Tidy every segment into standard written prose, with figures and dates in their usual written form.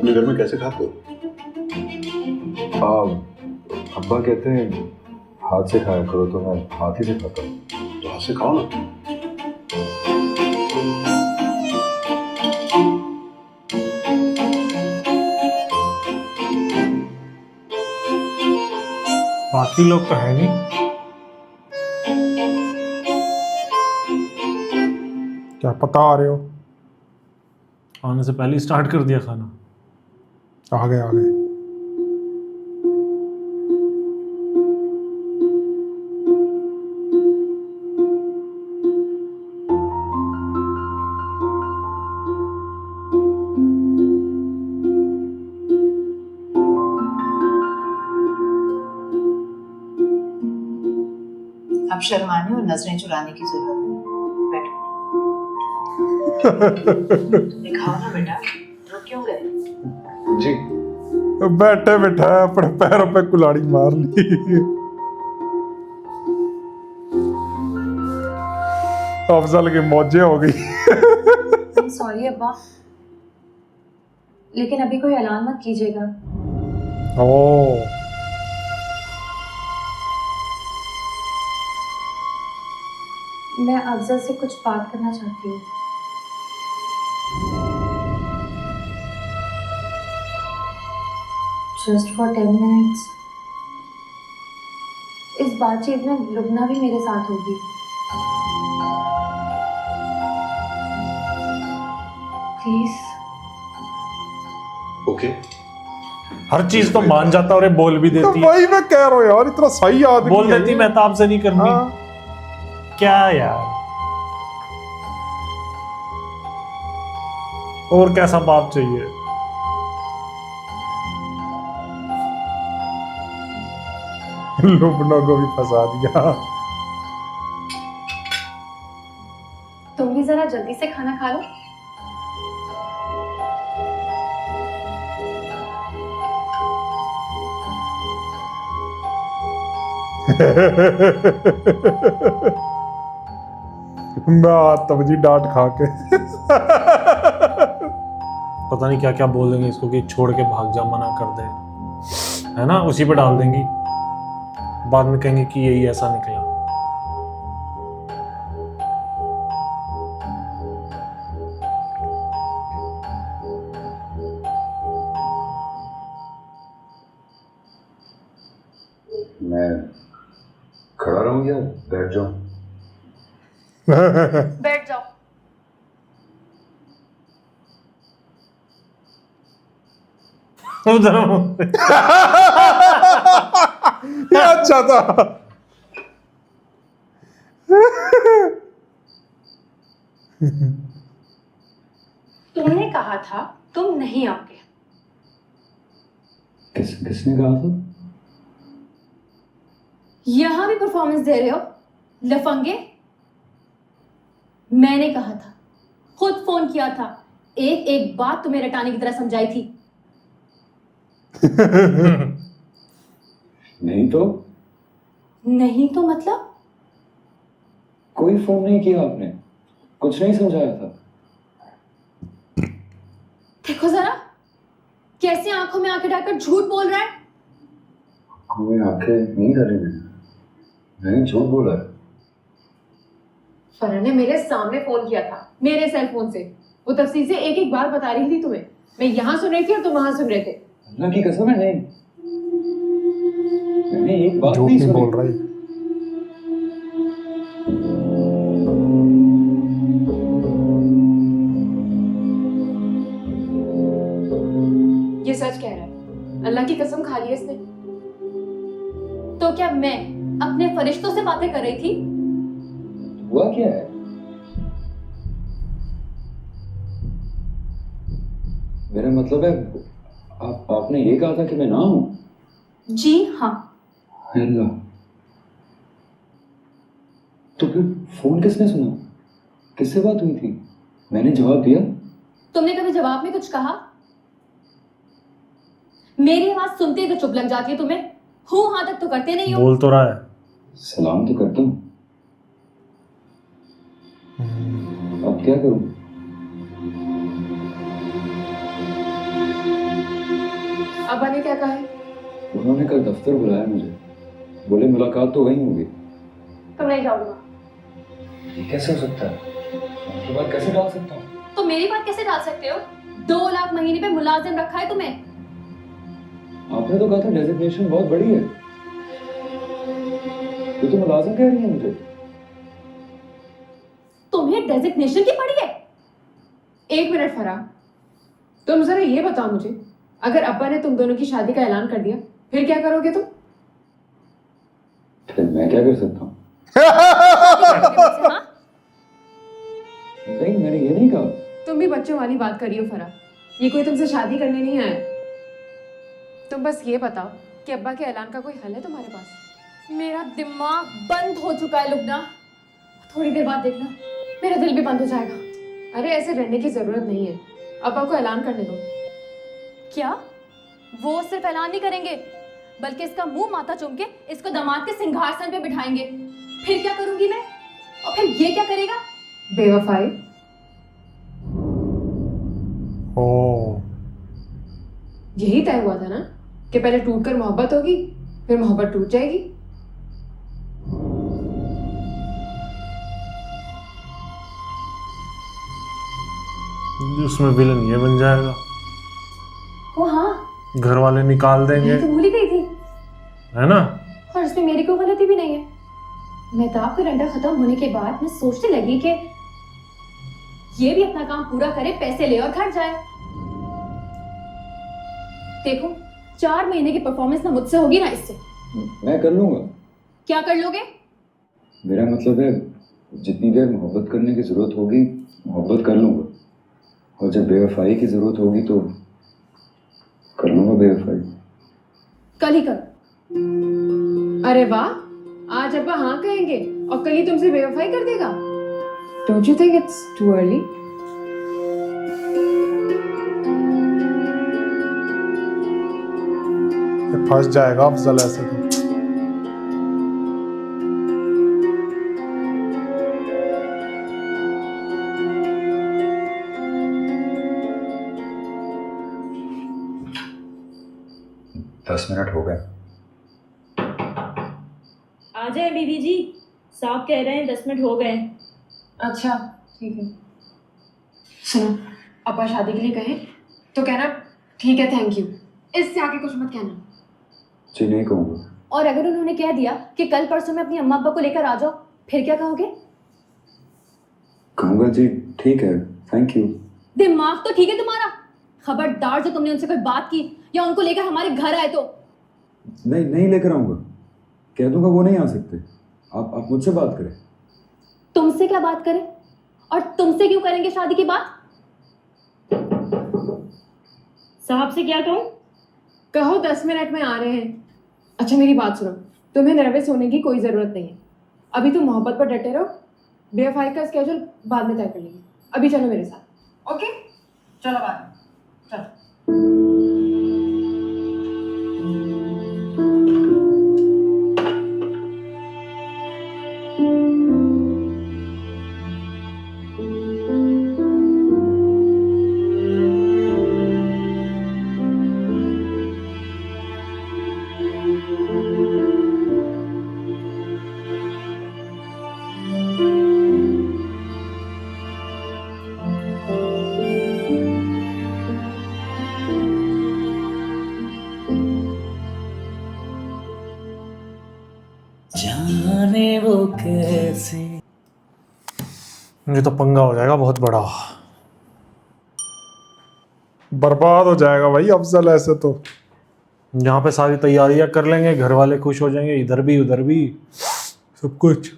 अपने घर में कैसे खाते हो? अब्बा कहते हैं हाथ से खाया करो, तो मैं हाथ ही से खाता हूँ। तो हाथ से खाओ ना। बाकी लोग तो है नहीं। क्या पता आ रहे हो? आने से पहले ही स्टार्ट कर दिया खाना। आ गए आ गए। अब शर्माने और नजरें चुराने की जरूरत नहीं। बैठो। दिखाओ ना बेटा, रुक क्यों गए? जी। बैठे बैठा अपने पैरों पे कुल्हाड़ी मार ली। अफजल की मौजें हो गई। सॉरी अब्बा, लेकिन अभी कोई ऐलान मत कीजिएगा। ओ मैं अफजल से कुछ बात करना चाहती हूँ। Just for 10 minutes. इस बातचीत में लुबना भी मेरे साथ होगी। प्लीज। ओके। हर चीज तो मान जाता और ये बोल भी तो देती है। वही मैं कह रहा हूँ यार, इतना सही आदमी बोल है देती ये। महताब से नहीं करनी। हाँ। क्या यार, और कैसा बाप चाहिए? लुबना को भी फंसा दिया। तुम भी जरा जल्दी से खाना खा लो। मैं तब जी डांट खा के। पता नहीं क्या क्या बोल देंगे इसको कि छोड़ के भाग जा, मना कर दे, है ना, उसी पे डाल देंगी। बाद में कहेंगे कि यही ऐसा निकला। मैं खड़ा रहूं या बैठ जाऊं? बैठ जाओ। उधर ये अच्छा था। तुमने कहा था तुम नहीं आओगे। किसने कहा था? यहां भी परफॉर्मेंस दे रहे हो लफंगे। मैंने कहा था, खुद फोन किया था, एक एक बात तुम्हें रटाने की तरह समझाई थी। नहीं तो? नहीं तो मतलब? कोई फोन नहीं किया आपने, कुछ नहीं समझाया था। देखो जरा, कैसे आंखों में आंखें डालकर झूठ बोल रहा है। हमें आंखें नहीं डाली मैंने झूठ बोला है। फरहान ने मेरे सामने फोन किया था, मेरे सेल फोन से। वो तफसील से एक एक बार बता रही थी तुम्हें। मैं यहाँ सुन रही थी और तुम वहां सुन रहे थे। अल्लाह की कसम है, नहीं, मैंने एक बात झूठ नहीं नहीं सुनी। बोल रहा है। ये सच कह रहा है, अल्लाह की कसम खा ली इसने। तो क्या मैं अपने फरिश्तों से बातें कर रही थी? हुआ क्या है? मेरा मतलब है, आपने ये कहा था कि मैं ना हूं। जी हाँ। अल्लाह, तो फिर फोन किसने सुना? किससे बात हुई थी? मैंने जवाब दिया? तुमने कभी जवाब में कुछ कहा? मेरी आवाज सुनते ही तो चुप लग जाती है तुम्हें। हूं हाँ तक तो करते नहीं हो। बोल तो रहा है। सलाम तो करता हूं, अब क्या करूं? अब्बा ने क्या कहा है? उन्होंने कल दफ्तर बुलाया मुझे, बोले मुलाकात तो वहीं होगी। तो नहीं जाऊंगा। ये कैसे हो सकता है? मैं उनकी बात कैसे डाल सकता हूँ? तो मेरी बात कैसे डाल सकते हो? 2 लाख महीने पे मुलाजिम रखा है तुम्हें। आपने तो कहा था डेजिग्नेशन बहुत बड़ी है, ये तो मुलाजिम कह रही है मुझे। तुम्हें डेजिग्नेशन की पड़ी है? 1 मिनट फराह, तुम जरा ये बताओ मुझे, अगर अब्बा ने तुम दोनों की शादी का ऐलान कर दिया फिर क्या करोगे तुम? फिर मैं क्या कर सकता हूँ? हाँ? नहीं, मैंने ये नहीं कहा। तुम भी बच्चों वाली बात करी हो फराह, ये कोई तुमसे शादी करने नहीं आया। तुम बस ये बताओ कि अब्बा के ऐलान का कोई हल है तुम्हारे पास? मेरा दिमाग बंद हो चुका है लुबना। थोड़ी देर बाद देखना मेरा दिल भी बंद हो जाएगा। अरे ऐसे रहने की जरूरत नहीं है, अब्बा को ऐलान करने दो। क्या? वो सिर्फ ऐलान नहीं करेंगे बल्कि इसका मुंह माथा चूम के इसको दामाद के सिंहासन पे बिठाएंगे। फिर क्या करूंगी मैं? और फिर ये क्या करेगा? बेवफाई। ओ यही तय हुआ था ना कि पहले टूटकर मोहब्बत होगी फिर मोहब्बत टूट जाएगी। उसमें विलन ये बन जाएगा, ओ हाँ, घर वाले निकाल देंगे, मैं तो भूल ही गई थी। है ना? और इसमें मेरी कोई गलती भी नहीं है। मेहताब का डंडा खत्म होने के बाद मैं सोचने लगी कि ये भी अपना काम पूरा करे, पैसे ले और घर जाए। देखो 4 महीने की परफॉर्मेंस ना मुझसे होगी ना इससे। मैं कर लूंगा। क्या कर लोगे? मेरा मतलब है जितनी देर मोहब्बत करने की जरूरत होगी मोहब्बत कर लूंगा, और जब बेवफाई की जरूरत होगी तो कर लूंगा बेवफाई। कल ही कर। अरे वाह, आज अब्बा हाँ कहेंगे और कल ही तुमसे बेवफाई कर देगा। Don't you think it's too early? फंस जाएगा अफजल ऐसे तो। दस मिनट हो गए। आ जाए बीबी जी, साहब कह रहे हैं 10 मिनट हो गए। अच्छा ठीक है। सुनो, अब्बा शादी के लिए कहे तो कहना ठीक है थैंक यू, इससे आगे कुछ मत कहना। जी नहीं कहूँगा। और अगर उन्होंने कह दिया कि कल परसों में अपनी अम्मा अब्बा को लेकर आ जाओ, फिर क्या कहोगे? कहूँगा जी ठीक है थैंक यू। दिमाग तो ठीक है तुम्हारा? खबरदार जो तुमने उनसे कोई बात की या उनको लेकर हमारे घर आए तो। नहीं नहीं लेकर आऊँगा, कह दूंगा वो नहीं आ सकते। आप मुझसे बात करें। तुमसे क्या बात करें? और तुमसे क्यों करेंगे शादी की बात? साहब से क्या कहूँ? कहो 10 मिनट में आ रहे हैं। अच्छा मेरी बात सुनो, तुम्हें नर्वस होने की कोई ज़रूरत नहीं है। अभी तुम मोहब्बत पर डटे रहो, बेवफाई का स्केड्यूल बाद में तय कर लेंगे। अभी चलो मेरे साथ। ओके चलो बाद में चलो। जाने वो कैसे। ये तो पंगा हो जाएगा बहुत बड़ा। बर्बाद हो जाएगा भाई अफजल ऐसे तो। यहाँ पे सारी तैयारियां कर लेंगे, घर वाले खुश हो जाएंगे, इधर भी उधर भी सब कुछ।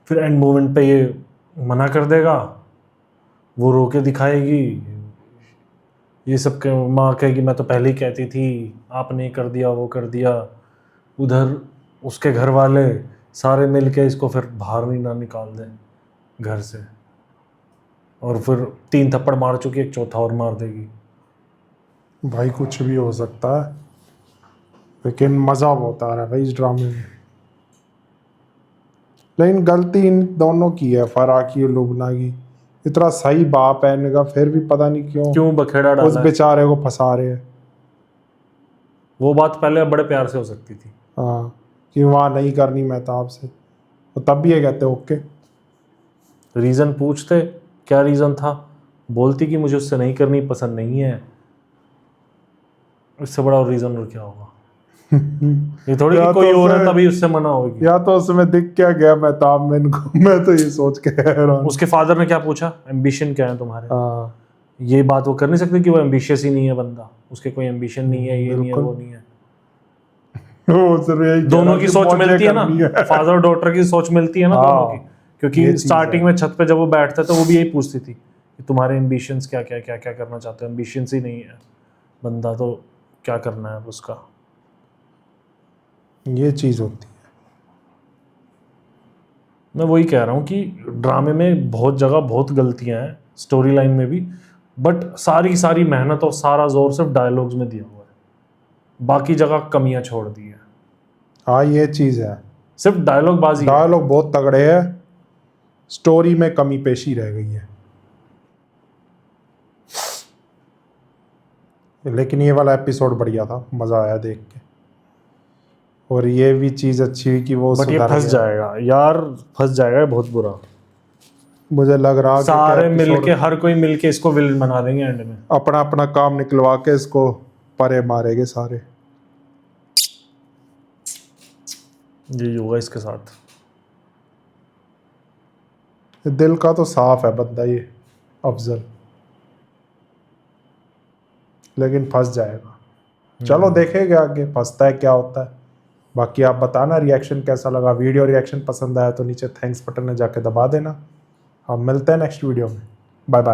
फिर एंड मोमेंट पे ये मना कर देगा, वो रो के दिखाएगी, ये सब के माँ कहेगी मैं तो पहले ही कहती थी, आपने कर दिया वो कर दिया। उधर उसके घर वाले सारे मिल के इसको फिर बाहर नहीं ना निकाल दें घर से, और फिर 3 थप्पड़ मार चुकी, एक चौथा और मार देगी। भाई कुछ भी हो सकता है, लेकिन मज़ा बहुत आ रहा है भाई इस ड्रामे में। लेकिन गलती इन दोनों की है, फराह की और लुबना की। इतना सही बाप है इनका, फिर भी पता नहीं क्यों बखेड़ा उस डाला है? बेचारे को फंसा रहे हैं। वो बात पहले बड़े प्यार से हो सकती थी। हाँ कि वहाँ नहीं करनी मेहताब से, तो तब भी ये कहते ओके। रीज़न पूछते क्या रीज़न था, बोलती कि मुझे उससे नहीं करनी, पसंद नहीं है। इससे बड़ा और रीज़न और क्या होगा? ये थोड़ी या कि कोई तो और है फिर- तभी उससे मना होगी। या तो उसमें दिख क्या गया मेहताब में इनको, मैं तो ये सोच के हैरान हूँ। उसके फादर ने क्या पूछा, एम्बिशन क्या है तुम्हारे? हाँ ये बात वो कर नहीं सकते कि वो एम्बिशियस ही नहीं है बंदा, उसके कोई एम्बिशन नहीं है, ये नहीं है, बिल्कुल। वो नहीं है। वो सिर्फ यही कह दोनों रहा की कि सोच मौजें मिलती है ना, करनी है। फादर और डॉटर की सोच मिलती है ना हाँ, दोनों की। ये क्योंकि चीज़ स्टार्टिंग है। में छत पे जब वो बैठते तो वो भी यही पूछती थी कि तुम्हारे एम्बिशंस क्या क्या क्या क्या करना चाहते हो। एम्बिशंस ही नहीं है बंदा तो क्या करना है उसका। ये चीज़ होती है। मैं वही कह रहा हूँ कि ड्रामे में बहुत जगह बहुत गलतियाँ हैं, स्टोरी लाइन में भी, बट सारी सारी मेहनत और सारा जोर सिर्फ डायलॉग्स में दिया हुआ है, बाकी जगह कमियां छोड़ दी है। हाँ ये चीज़ है, सिर्फ डायलॉग बाजी है। डायलॉग बहुत तगड़े है, स्टोरी में कमी पेशी रह गई है। लेकिन ये वाला एपिसोड बढ़िया था, मज़ा आया देख के। और ये भी चीज़ अच्छी हुई कि वो बट ये सुधर फंस गया। जाएगा यार, फंस जाएगा ये बहुत बुरा। मुझे लग रहा कि सारे episode मिलके, हर कोई मिलके इसको विलन बना देंगे एंड में। अपना अपना काम निकलवा के इसको परे मारेंगे सारे। ये होगा इसके साथ। दिल का तो साफ है बंदा ये अफजल, लेकिन फंस जाएगा। चलो देखेंगे आगे फंसता है क्या होता है। बाकी आप बताना रिएक्शन कैसा लगा। वीडियो रिएक्शन पसंद आया तो नीचे थैंक्स बटन में जाके दबा देना। हम मिलते हैं नेक्स्ट वीडियो में। Bye bye.